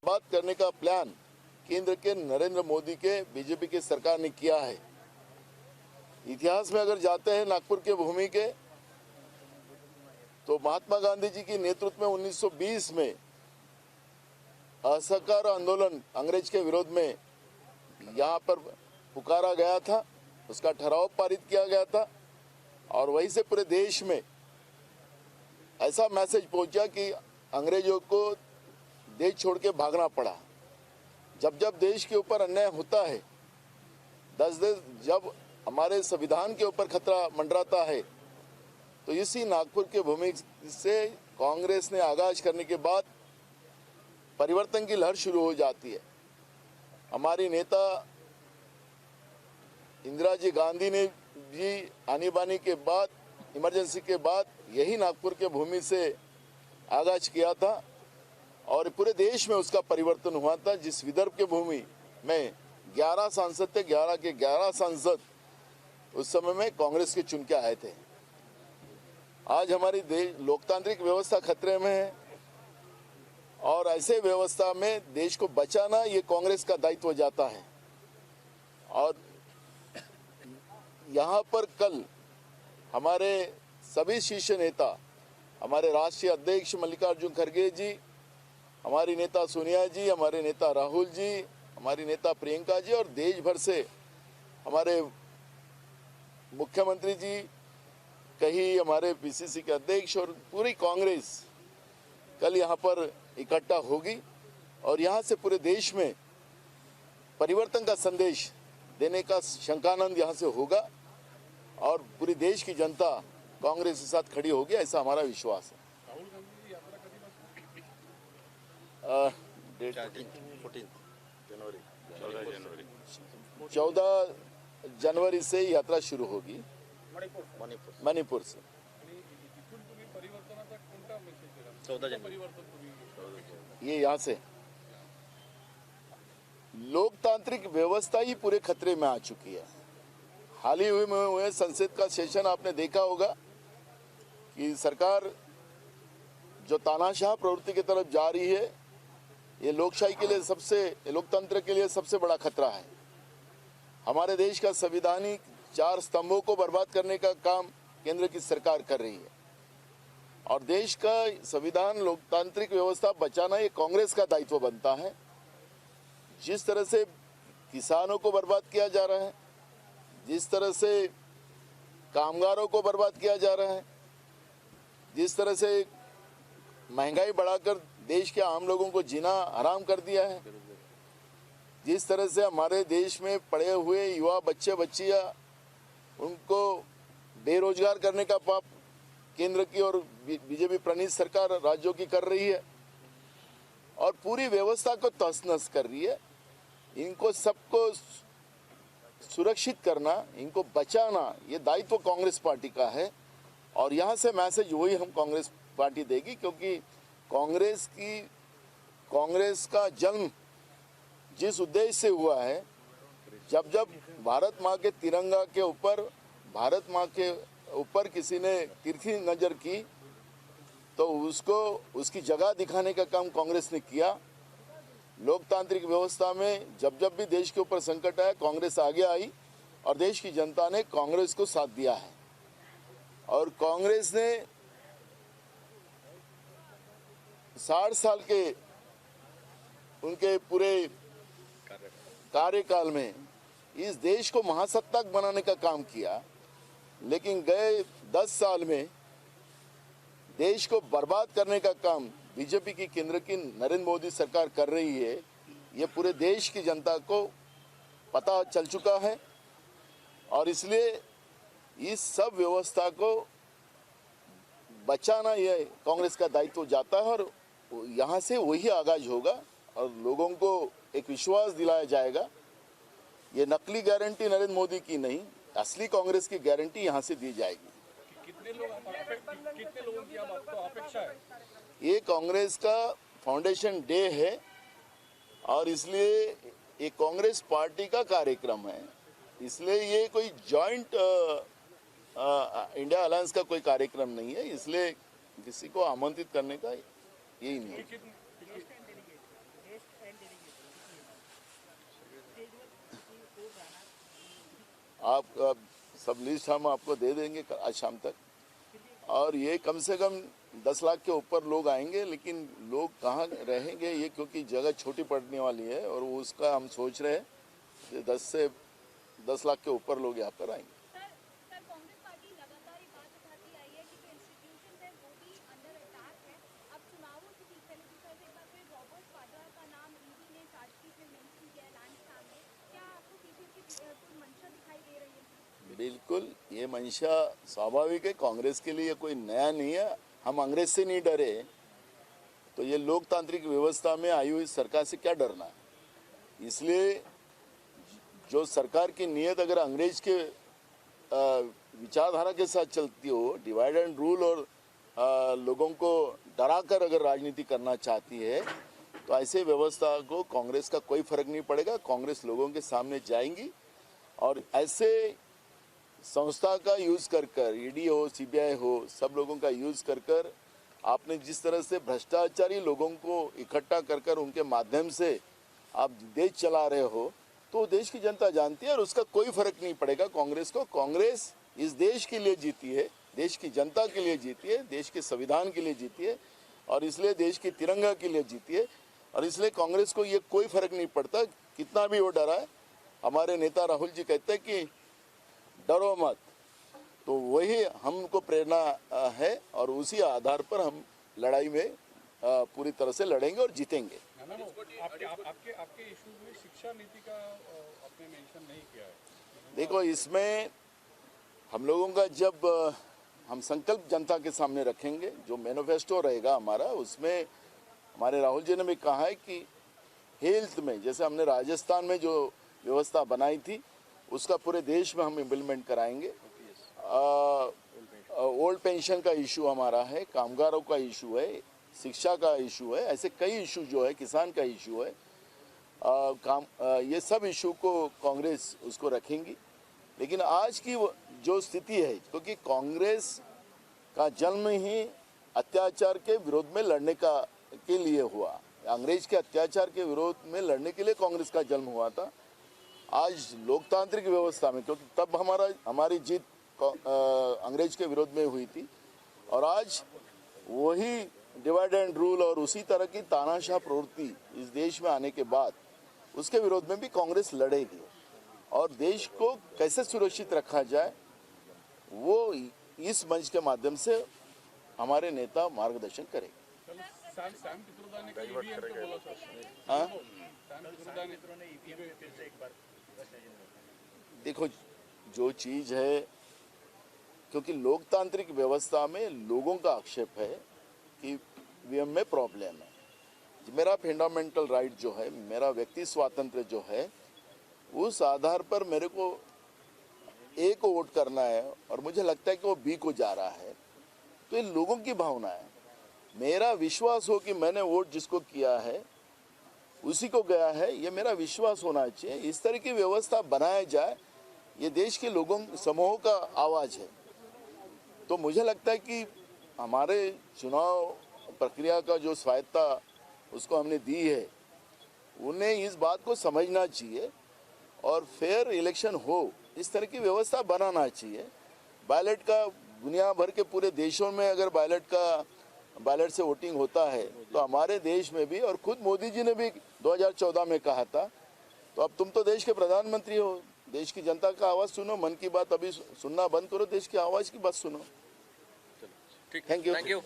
बर्बाद करने का प्लान केंद्र के नरेंद्र मोदी के बीजेपी की सरकार ने किया है। इतिहास में अगर जाते हैं नागपुर के भूमि के, तो महात्मा गांधी जी के नेतृत्व में 1920 में असहकार आंदोलन अंग्रेज के विरोध में यहाँ पर पुकारा गया था, उसका ठहराव पारित किया गया था और वहीं से पूरे देश में ऐसा मैसेज पहुंचा कि अंग्रेजों को देश छोड़ के भागना पड़ा। जब जब देश के ऊपर अन्याय होता है, जब हमारे संविधान के ऊपर खतरा मंडराता है, तो इसी नागपुर के भूमि से कांग्रेस ने आगाज करने के बाद परिवर्तन की लहर शुरू हो जाती है। हमारी नेता इंदिरा जी गांधी ने भी आनी बानी के बाद, इमरजेंसी के बाद यही नागपुर के भूमि से आगाज किया था और पूरे देश में उसका परिवर्तन हुआ था। जिस विदर्भ के भूमि में 11 सांसद थे, 11 के 11 सांसद उस समय में कांग्रेस के चुन के आए थे। आज हमारी लोकतांत्रिक व्यवस्था खतरे में है और ऐसे व्यवस्था में देश को बचाना ये कांग्रेस का दायित्व जाता है। और यहाँ पर कल हमारे सभी शीर्ष नेता, हमारे राष्ट्रीय अध्यक्ष मल्लिकार्जुन खड़गे जी, हमारी नेता सोनिया जी, हमारे नेता राहुल जी, हमारी नेता प्रियंका जी और देश भर से हमारे मुख्यमंत्री जी, कहीं हमारे पीसीसी के अध्यक्ष और पूरी कांग्रेस कल यहाँ पर इकट्ठा होगी और यहाँ से पूरे देश में परिवर्तन का संदेश देने का शंकानंद यहाँ से होगा और पूरी देश की जनता कांग्रेस के साथ खड़ी होगी, ऐसा हमारा विश्वास है। 14 जनवरी से यात्रा शुरू होगी मणिपुर से। 14 जनवरी ये यहाँ से लोकतांत्रिक व्यवस्था ही पूरे खतरे में आ चुकी है। हाल ही में हुए संसद का सेशन आपने देखा होगा कि सरकार जो तानाशाह प्रवृत्ति की तरफ जा रही है, ये लोकशाही के लिए, लोकतंत्र के लिए सबसे बड़ा खतरा है। हमारे देश का संवैधानिक 4 स्तंभों को बर्बाद करने का काम केंद्र की सरकार कर रही है और देश का संविधान, लोकतांत्रिक व्यवस्था बचाना ये कांग्रेस का दायित्व बनता है। जिस तरह से किसानों को बर्बाद किया जा रहा है, जिस तरह से कामगारों को बर्बाद किया जा रहा है, जिस तरह से महंगाई बढ़ाकर देश के आम लोगों को जीना हराम कर दिया है, जिस तरह से हमारे देश में पढ़े हुए युवा बच्चे बच्चियां उनको बेरोजगार करने का पाप केंद्र की और बीजेपी प्रणीत सरकार राज्यों की कर रही है और पूरी व्यवस्था को तहस-नहस कर रही है। इनको सबको सुरक्षित करना, इनको बचाना, ये दायित्व कांग्रेस पार्टी का है और यहाँ से मैसेज वही हम कांग्रेस पार्टी देगी, क्योंकि कांग्रेस का जन्म जिस उद्देश्य से हुआ है, जब जब भारत माँ के तिरंगा के ऊपर, भारत माँ के ऊपर किसी ने तिरछी नज़र की तो उसको उसकी जगह दिखाने का काम कांग्रेस ने किया। लोकतांत्रिक व्यवस्था में जब जब भी देश के ऊपर संकट आया, कांग्रेस आगे आई और देश की जनता ने कांग्रेस को साथ दिया है और कांग्रेस ने 60 साल के उनके पूरे कार्यकाल में इस देश को महासत्ता बनाने का काम किया, लेकिन गए 10 साल में देश को बर्बाद करने का काम बीजेपी की केंद्र की नरेंद्र मोदी सरकार कर रही है। ये पूरे देश की जनता को पता चल चुका है और इसलिए इस सब व्यवस्था को बचाना ये कांग्रेस का दायित्व जाता है और यहाँ से वही आगाज होगा और लोगों को एक विश्वास दिलाया जाएगा। ये नकली गारंटी नरेंद्र मोदी की नहीं, असली कांग्रेस की गारंटी यहाँ से दी जाएगी। कितने लोगों की अब आपको अपेक्षा है? ये कांग्रेस का फाउंडेशन डे है और इसलिए ये कांग्रेस पार्टी का कार्यक्रम है, इसलिए ये कोई जॉइंट इंडिया अलायंस का कोई कार्यक्रम नहीं है, इसलिए किसी को आमंत्रित करने का यही नहीं है। आप सब लिस्ट हम आपको दे देंगे आज शाम तक। और ये कम से कम 10 लाख के ऊपर लोग आएंगे, लेकिन लोग कहाँ रहेंगे ये, क्योंकि जगह छोटी पड़ने वाली है और उसका हम सोच रहे हैं कि 10 लाख के ऊपर लोग यहाँ पर आएंगे। सर कांग्रेस पार्टी लगातार ये बात उठाती आई है कि जो इंस्टीट्यूशन है वो भी अंडर अटैक है। अब चुनावों से ठीक पहले दूसरा एक बार फिर रॉबर्ट वाड्रा का नाम ईडी ने चार्जशीट में मेंशन किया है लैंडस्टार में। क्या आपको पीछे की कोई मंशा दिखाई दे रही है? बिल्कुल, ये मंशा स्वाभाविक है, कांग्रेस के लिए कोई नया नहीं है। हम अंग्रेज से नहीं डरे, तो ये लोकतांत्रिक व्यवस्था में आई हुई सरकार से क्या डरना है। इसलिए जो सरकार की नीयत अगर अंग्रेज के विचारधारा के साथ चलती हो, डिवाइड एंड रूल और लोगों को डराकर अगर राजनीति करना चाहती है, तो ऐसे व्यवस्था को कांग्रेस का कोई फर्क नहीं पड़ेगा। कांग्रेस लोगों के सामने जाएंगी और ऐसे संस्था का यूज कर ईडी हो, सीबीआई हो, सब लोगों का यूज कर आपने जिस तरह से भ्रष्टाचारी लोगों को इकट्ठा कर उनके माध्यम से आप देश चला रहे हो, तो देश की जनता जानती है और उसका कोई फर्क नहीं पड़ेगा कांग्रेस को। कांग्रेस इस देश के लिए जीती है, देश की जनता के लिए जीती है, देश के संविधान के लिए जीती है और इसलिए देश की तिरंगा के लिए जीती है। और इसलिए कांग्रेस को ये कोई फर्क नहीं पड़ता कितना भी वो डरा है। हमारे नेता राहुल जी कहते हैं कि डरो मत, तो वही हमको प्रेरणा है और उसी आधार पर हम लड़ाई में पूरी तरह से लड़ेंगे और जीतेंगे। आपके इशू में शिक्षा नीति का आपने मेंशन नहीं किया है। देखो, इसमें हम लोगों का जब हम संकल्प जनता के सामने रखेंगे, जो मैनिफेस्टो रहेगा हमारा, उसमें हमारे राहुल जी ने भी कहा है कि हेल्थ में जैसे हमने राजस्थान में जो व्यवस्था बनाई थी उसका पूरे देश में हम इम्प्लीमेंट कराएंगे। ओल्ड पेंशन का इशू हमारा है, कामगारों का इशू है, शिक्षा का इशू है, ऐसे कई इशू जो है, किसान का इशू है, ये सब इशू को कांग्रेस उसको रखेंगी। लेकिन आज की जो स्थिति है, क्योंकि कांग्रेस का जन्म ही अत्याचार के विरोध में लड़ने के लिए हुआ, अंग्रेज के अत्याचार के विरोध में लड़ने के लिए कांग्रेस का जन्म हुआ था। आज लोकतांत्रिक व्यवस्था में, क्योंकि तब हमारी जीत अंग्रेज के विरोध में हुई थी और आज वही डिवाइड एंड रूल और उसी तरह की तानाशाह प्रवृत्ति इस देश में आने के बाद उसके विरोध में भी कांग्रेस लड़ेगी और देश को कैसे सुरक्षित रखा जाए वो इस मंच के माध्यम से हमारे नेता मार्गदर्शन करेंगे। सैम पित्रोदा ने ईवीएम पे बोला सर। हाँ, सैम पित्रोदा ने ईवीएम पे से एक बार देखो, जो चीज़ है, क्योंकि लोकतांत्रिक व्यवस्था में लोगों का आक्षेप है कि ईवीएम में प्रॉब्लम है। मेरा फंडामेंटल राइट जो है, मेरा व्यक्ति स्वातंत्र्य जो है, उस आधार पर मेरे को ए को वोट करना है और मुझे लगता है कि वो बी को जा रहा है, तो ये लोगों की भावना है। मेरा विश्वास हो कि मैंने वोट जिसको किया है उसी को गया है, ये मेरा विश्वास होना चाहिए। इस तरह की व्यवस्था बनाया जाए, ये देश के लोगों समूह का आवाज़ है। तो मुझे लगता है कि हमारे चुनाव प्रक्रिया का जो स्वायत्ता उसको हमने दी है, उन्हें इस बात को समझना चाहिए और फेयर इलेक्शन हो, इस तरह की व्यवस्था बनाना चाहिए। बैलेट का दुनिया भर के पूरे देशों में अगर बैलेट से वोटिंग होता है तो हमारे देश में भी, और खुद मोदी जी ने भी 2014 में कहा था। तो अब तुम तो देश के प्रधानमंत्री हो, देश की जनता का आवाज़ सुनो। मन की बात अभी सुनना बंद करो, देश की आवाज़ की बात सुनो। ठीक, थैंक यू।